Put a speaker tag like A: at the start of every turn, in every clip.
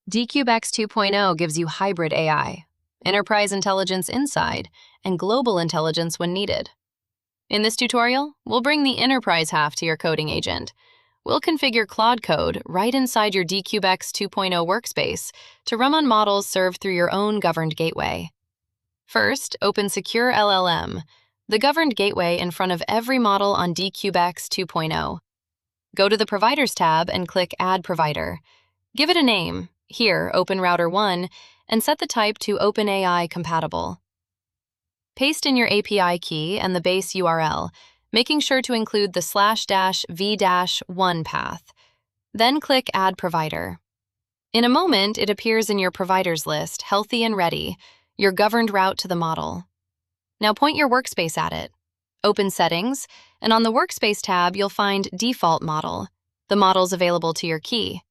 A: DKubeX 2.0 gives you hybrid AI, enterprise intelligence inside, and global intelligence when needed. In this tutorial, we'll bring the enterprise half to your coding agent. We'll configure Claude Code right inside your DKubeX 2.0 workspace to run on models served through your own governed gateway. First, open SecureLLM, the governed gateway in front of every model on DKubeX 2.0. Go to the Providers tab and click Add Provider. Give it a name, here OpenRouter 1, and set the type to OpenAI compatible. Paste in your API key and the base URL, making sure to include the /v-1 path. Then click Add Provider. In a moment, it appears in your providers list, healthy and ready, your governed route to the model. Now point your workspace at it. Open Settings, and on the Workspace tab, you'll find Default Model, the models available to your key.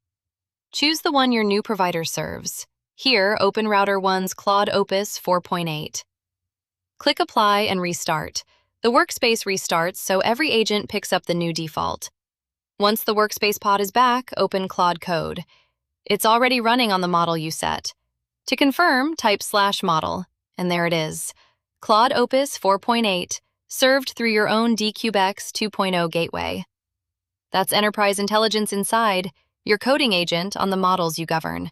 A: Choose the one your new provider serves. Here, OpenRouter 1's Claude Opus 4.8. Click Apply and Restart. The workspace restarts, so every agent picks up the new default. Once the workspace pod is back, open Claude Code. It's already running on the model you set. To confirm, type /model, and there it is. Claude Opus 4.8, served through your own DKubeX 2.0 gateway. That's enterprise intelligence inside, your coding agent on the models you govern.